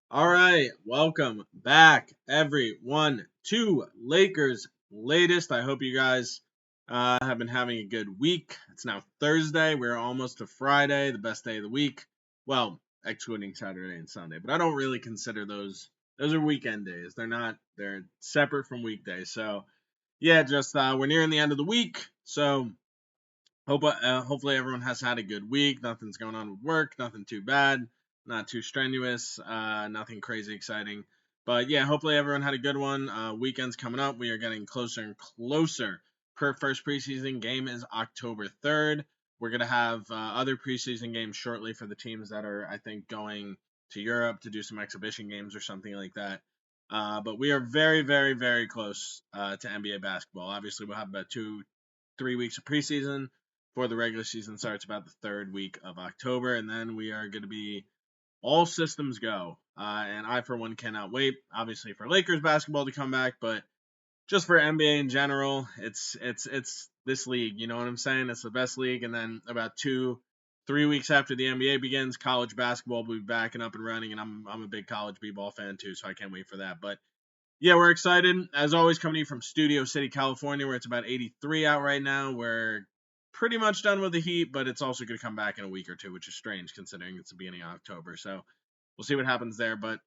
All right, welcome back, everyone, to Lakers latest. I hope you guys have been having a good week. It's now Thursday. We're almost to Friday, the best day of the week. Well, excluding Saturday and Sunday, but I don't really consider those. Those are weekend days. They're not. They're separate from weekdays. So yeah, just we're nearing the end of the week. So hopefully everyone has had a good week. Nothing's going on with work. Nothing too bad. Not too strenuous. Nothing crazy exciting. But yeah, hopefully everyone had a good one. Weekend's coming up. We are getting closer and closer. First preseason game is October 3rd. We're gonna have other preseason games shortly for the teams that are, I think, going to Europe to do some exhibition games or something like that. But we are very, very, very close to NBA basketball. Obviously, we'll have about 3 weeks of preseason before the regular season starts about the third week of October, and then we are going to be all systems go. And I, for one, cannot wait. Obviously, for Lakers basketball to come back, but just for NBA in general, it's this league. You know what I'm saying? It's the best league. And then about 3 weeks after the NBA begins, college basketball will be back and up and running. And I'm a big college b-ball fan too, so I can't wait for that. But yeah, we're excited. As always, coming to you from Studio City, California, where it's about 83 out right now. We're pretty much done with the heat, but it's also going to come back in a week or two, which is strange considering it's the beginning of October. So we'll see what happens there. But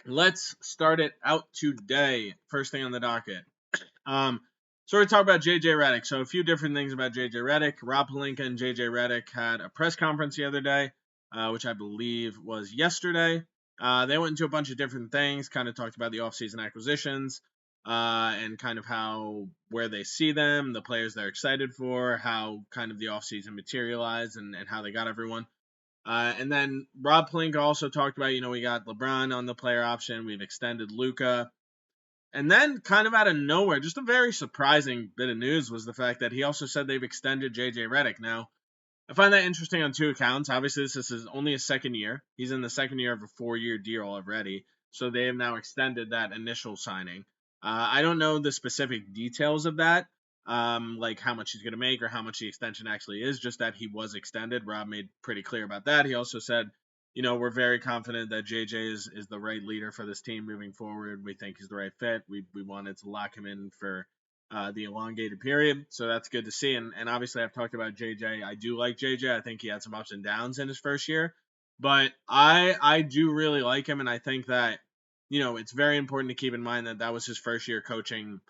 let's start it out today. First thing on the docket. Um, so we're talking about JJ Redick. So a few different things about JJ Redick. Rob Pelinka and JJ Redick had a press conference the other day, which I believe was yesterday. They went into a bunch of different things, kind of talked about the offseason acquisitions, and kind of how where they see them, the players they're excited for, how kind of the offseason materialized, and how they got everyone. And then Rob Pelinka also talked about, we got LeBron on the player option, we've extended Luka. And then, kind of out of nowhere, just a very surprising bit of news was the fact that he also said they've extended JJ Redick. Now, I find that interesting on two accounts. Obviously, this is only his second year. He's in the second year of a 4-year deal already. So they have now extended that initial signing. I don't know the specific details of that, like how much he's going to make or how much the extension actually is, just that he was extended. Rob made pretty clear about that. He also said, we're very confident that JJ is the right leader for this team moving forward. We think he's the right fit. We wanted to lock him in for the elongated period. So that's good to see. And obviously, I've talked about JJ. I do like JJ. I think he had some ups and downs in his first year, but I do really like him, and I think that it's very important to keep in mind that that was his first year coaching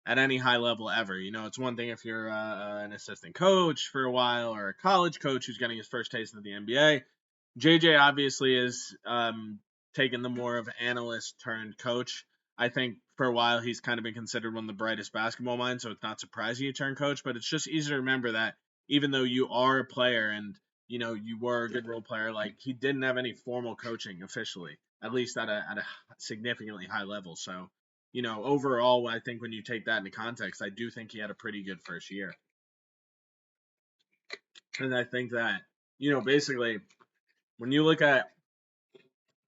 at any high level ever. It's one thing if you're an assistant coach for a while or a college coach who's getting his first taste of the NBA. JJ obviously is taking the more of analyst turned coach. I think for a while he's kind of been considered one of the brightest basketball minds, so it's not surprising you turn coach, but it's just easy to remember that even though you are a player and you were a good role player, like he didn't have any formal coaching officially, at least at a significantly high level. So, overall, I think when you take that into context, I do think he had a pretty good first year. And I think that, basically when you look at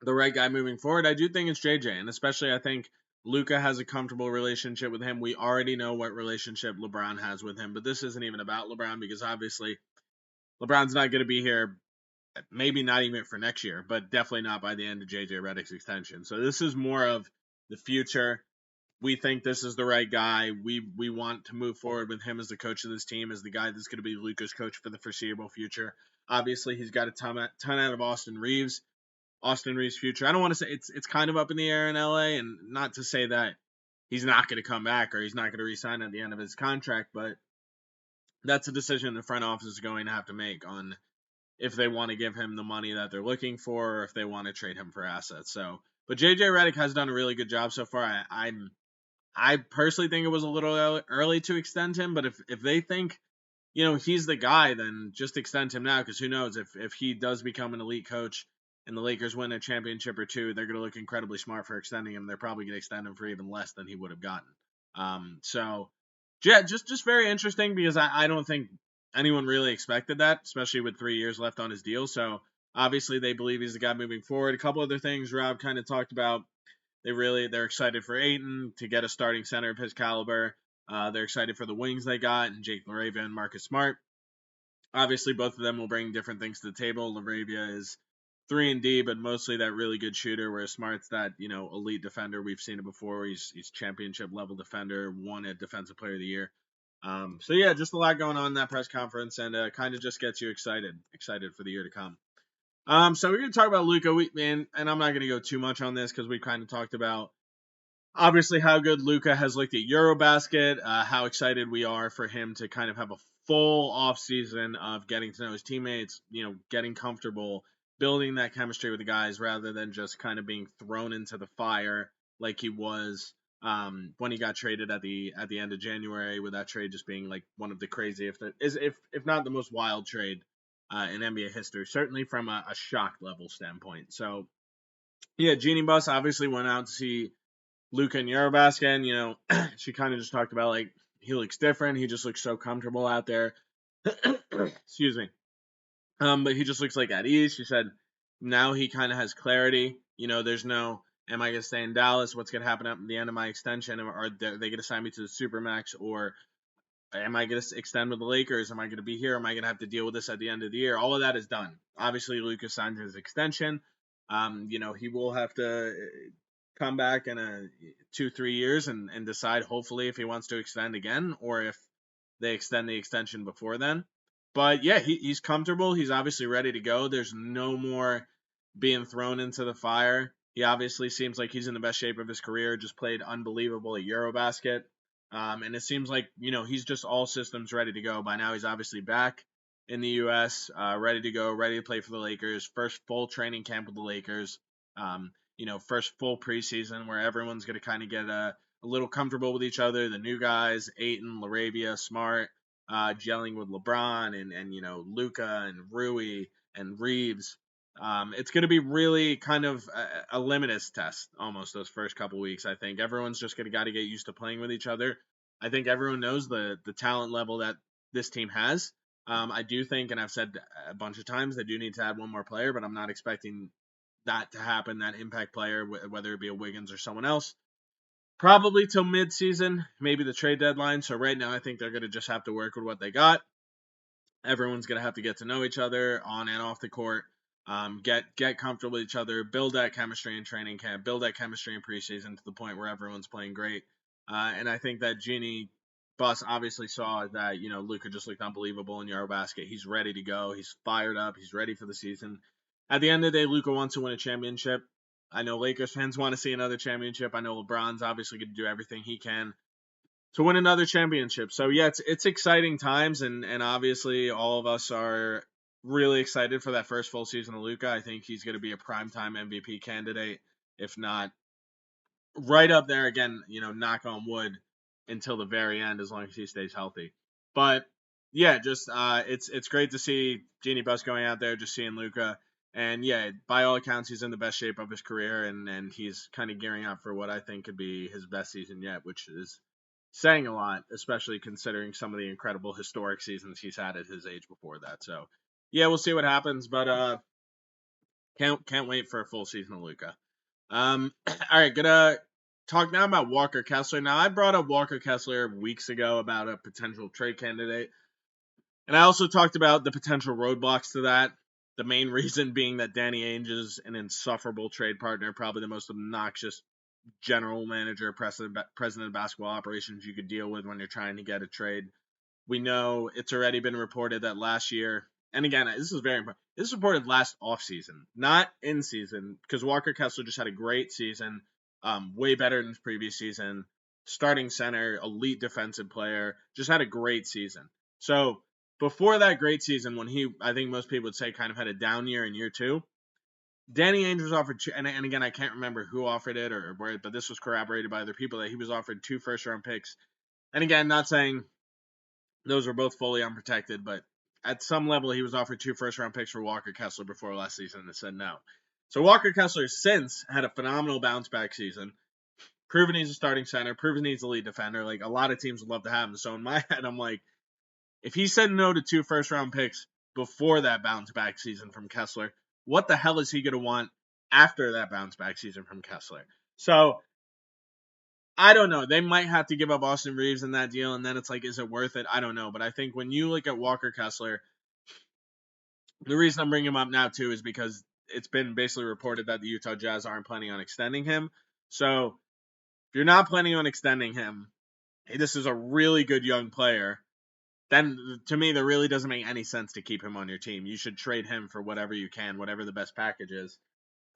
the right guy moving forward, I do think it's JJ, and especially I think Luka has a comfortable relationship with him. We already know what relationship LeBron has with him, but this isn't even about LeBron because obviously LeBron's not going to be here, maybe not even for next year, but definitely not by the end of JJ Redick's extension. So this is more of the future. We think this is the right guy. We want to move forward with him as the coach of this team, as the guy that's going to be Luka's coach for the foreseeable future. Obviously, he's got a ton out of Austin Reeves' future. I don't want to say it's kind of up in the air in LA, and not to say that he's not going to come back or he's not going to resign at the end of his contract, but that's a decision the front office is going to have to make on if they want to give him the money that they're looking for or if they want to trade him for assets. So, but JJ Redick has done a really good job so far. I personally think it was a little early to extend him, but if they think he's the guy, then just extend him now because who knows if he does become an elite coach and the Lakers win a championship or two, they're going to look incredibly smart for extending him. They're probably going to extend him for even less than he would have gotten. So yeah, just very interesting because I don't think anyone really expected that, especially with 3 years left on his deal. So obviously they believe he's the guy moving forward. A couple other things Rob kind of talked about. They're excited for Ayton to get a starting center of his caliber. They're excited for the wings they got and Jake LaRavia and Marcus Smart. Obviously, both of them will bring different things to the table. LaRavia is 3-and-D, but mostly that really good shooter, where Smart's that, elite defender. We've seen it before. He's championship level defender, won a defensive player of the year. So yeah, just a lot going on in that press conference, and kind of just gets you excited for the year to come. So we're gonna talk about Luka, and I'm not gonna go too much on this because we kind of talked about obviously how good Luka has looked at Eurobasket, how excited we are for him to kind of have a full offseason of getting to know his teammates, getting comfortable, building that chemistry with the guys rather than just kind of being thrown into the fire like he was when he got traded at the end of January, with that trade just being like one of the crazy, if not the most wild trade in NBA history, certainly from a shock level standpoint. So yeah, Jeannie Buss obviously went out to see Luka and Eurobasket, and she kind of just talked about like he looks different. He just looks so comfortable out there. Excuse me. But he just looks like at ease. She said now he kind of has clarity. There's no, am I going to stay in Dallas? What's going to happen at the end of my extension? Are they going to sign me to the Supermax? Or am I going to extend with the Lakers? Am I going to be here? Am I going to have to deal with this at the end of the year? All of that is done. Obviously, Luka signed his extension. He will have to come back in 2-3 years and decide hopefully if he wants to extend again or if they extend the extension before then. But yeah, he's comfortable. He's obviously ready to go. There's no more being thrown into the fire. He obviously seems like he's in the best shape of his career. Just played unbelievable at Eurobasket. And it seems like, he's just all systems ready to go. By now, he's obviously back in the U.S., ready to go, ready to play for the Lakers. First full training camp with the Lakers. First full preseason where everyone's going to kind of get a little comfortable with each other. The new guys, Ayton, LaRavia, Smart, gelling with LeBron and Luka and Rui and Reeves. It's going to be really kind of a limitless test almost those first couple weeks. I think everyone's just got to get used to playing with each other. I think everyone knows the talent level that this team has. I do think, and I've said a bunch of times, they do need to add one more player, but I'm not expecting that to happen, that impact player, whether it be a Wiggins or someone else, probably till mid-season, maybe the trade deadline. So right now I think they're going to just have to work with what they got. Everyone's going to have to get to know each other on and off the court, get comfortable with each other, build that chemistry in training camp, build that chemistry in preseason to the point where everyone's playing great. And I think that Jeannie Buss obviously saw that, Luka just looked unbelievable in Eurobasket. He's ready to go. He's fired up. He's ready for the season. At the end of the day, Luka wants to win a championship. I know Lakers fans want to see another championship. I know LeBron's obviously going to do everything he can to win another championship. So yeah, it's exciting times, and obviously all of us are really excited for that first full season of Luka. I think he's going to be a primetime MVP candidate, if not right up there again, knock on wood, until the very end, as long as he stays healthy. But yeah, just it's great to see Jeannie Buss going out there, just seeing Luka. And yeah, by all accounts, he's in the best shape of his career, and he's kind of gearing up for what I think could be his best season yet, which is saying a lot, especially considering some of the incredible historic seasons he's had at his age before that. So yeah, we'll see what happens, but can't wait for a full season of Luka. All right, gonna talk now about Walker Kessler. Now, I brought up Walker Kessler weeks ago about a potential trade candidate, and I also talked about the potential roadblocks to that. The main reason being that Danny Ainge is an insufferable trade partner, probably the most obnoxious general manager, president of basketball operations you could deal with when you're trying to get a trade. We know it's already been reported that last year, and again, this is very important. This is reported last offseason, not in season, because Walker Kessler just had a great season, way better than his previous season. Starting center, elite defensive player, just had a great season. So before that great season, when I think most people would say kind of had a down year in year two, Danny Ainge was offered, and again, I can't remember who offered it or where, but this was corroborated by other people that he was offered 2 first-round picks. And again, not saying those were both fully unprotected, but at some level, he was offered 2 first-round picks for Walker Kessler before last season and said no. So Walker Kessler since had a phenomenal bounce-back season, proven he's a starting center, proven he's a lead defender. Like, a lot of teams would love to have him. So in my head, I'm like, if he said no to 2 first-round picks before that bounce-back season from Kessler, what the hell is he going to want after that bounce-back season from Kessler? So I don't know. They might have to give up Austin Reeves in that deal, and then it's like, is it worth it? I don't know. But I think when you look at Walker Kessler, the reason I'm bringing him up now, too, is because it's been basically reported that the Utah Jazz aren't planning on extending him. So if you're not planning on extending him, hey, this is a really good young player. Then to me, there really doesn't make any sense to keep him on your team. You should trade him for whatever you can, whatever the best package is.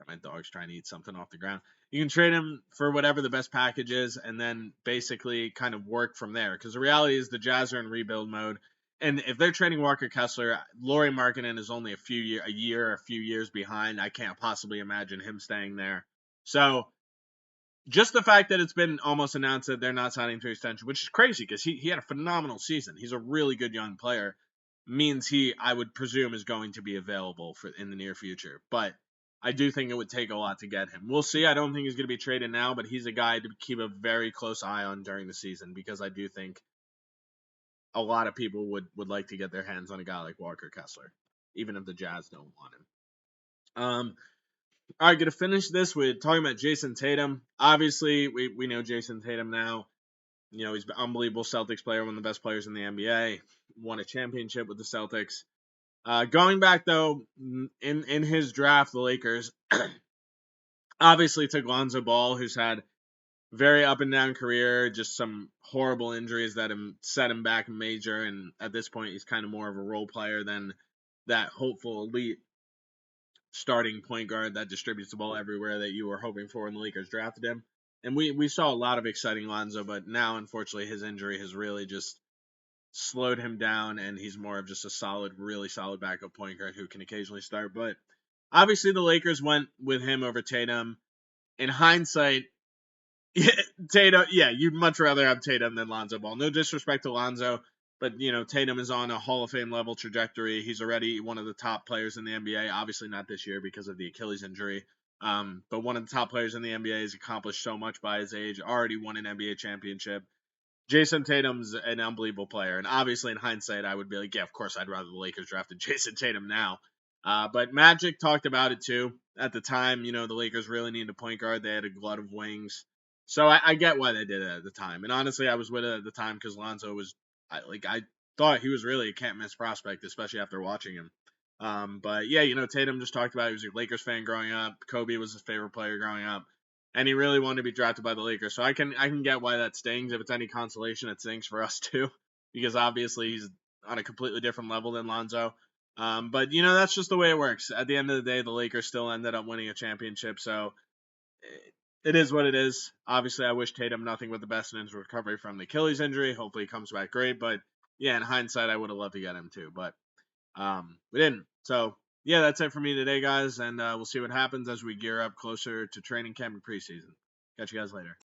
My dog's trying to eat something off the ground. You can trade him for whatever the best package is, and then basically kind of work from there. Because the reality is the Jazz are in rebuild mode, and if they're trading Walker Kessler, Lauri Markkanen is only a few years behind. I can't possibly imagine him staying there. So just the fact that it's been almost announced that they're not signing to extension, which is crazy because he had a phenomenal season. He's a really good young player. Means he, I would presume, is going to be available for in the near future. But I do think it would take a lot to get him. We'll see. I don't think he's going to be traded now, but he's a guy to keep a very close eye on during the season because I do think a lot of people would like to get their hands on a guy like Walker Kessler, even if the Jazz don't want him. All right, gonna finish this with talking about Jayson Tatum. Obviously, we know Jayson Tatum now. You know, he's an unbelievable Celtics player, one of the best players in the NBA. Won a championship with the Celtics. Going back though, in his draft, the Lakers obviously took Lonzo Ball, who's had very up and down career, just some horrible injuries that set him back major, and at this point, he's kind of more of a role player than that hopeful elite starting point guard that distributes the ball everywhere that you were hoping for when the Lakers drafted him. And we saw a lot of exciting Lonzo, but now, unfortunately, his injury has really just slowed him down, and he's more of just a solid, really solid backup point guard who can occasionally start. But obviously, the Lakers went with him over Tatum. In hindsight, Tatum, yeah, you'd much rather have Tatum than Lonzo Ball. No disrespect to Lonzo, but you know Tatum is on a Hall of Fame level trajectory. He's already one of the top players in the NBA. Obviously not this year because of the Achilles injury, but one of the top players in the NBA. Has accomplished so much by his age. Already won an NBA championship. Jayson Tatum's an unbelievable player, and obviously in hindsight, I would be like, yeah, of course, I'd rather the Lakers drafted Jayson Tatum now. But Magic talked about it too. At the time, you know, the Lakers really needed a point guard. They had a glut of wings. So I get why they did it at the time. And honestly, I was with it at the time because Lonzo was, I thought he was really a can't miss prospect, especially after watching him. But yeah, you know, Tatum just talked about he was a Lakers fan growing up. Kobe was his favorite player growing up. And he really wanted to be drafted by the Lakers. So I can get why that stings. If it's any consolation, it stings for us too. Because obviously he's on a completely different level than Lonzo. But you know, that's just the way it works. At the end of the day, the Lakers still ended up winning a championship. So it is what it is. Obviously, I wish Tatum nothing but the best in his recovery from the Achilles injury. Hopefully, he comes back great. But yeah, in hindsight, I would have loved to get him too, but we didn't. So yeah, that's it for me today, guys, and we'll see what happens as we gear up closer to training camp and preseason. Catch you guys later.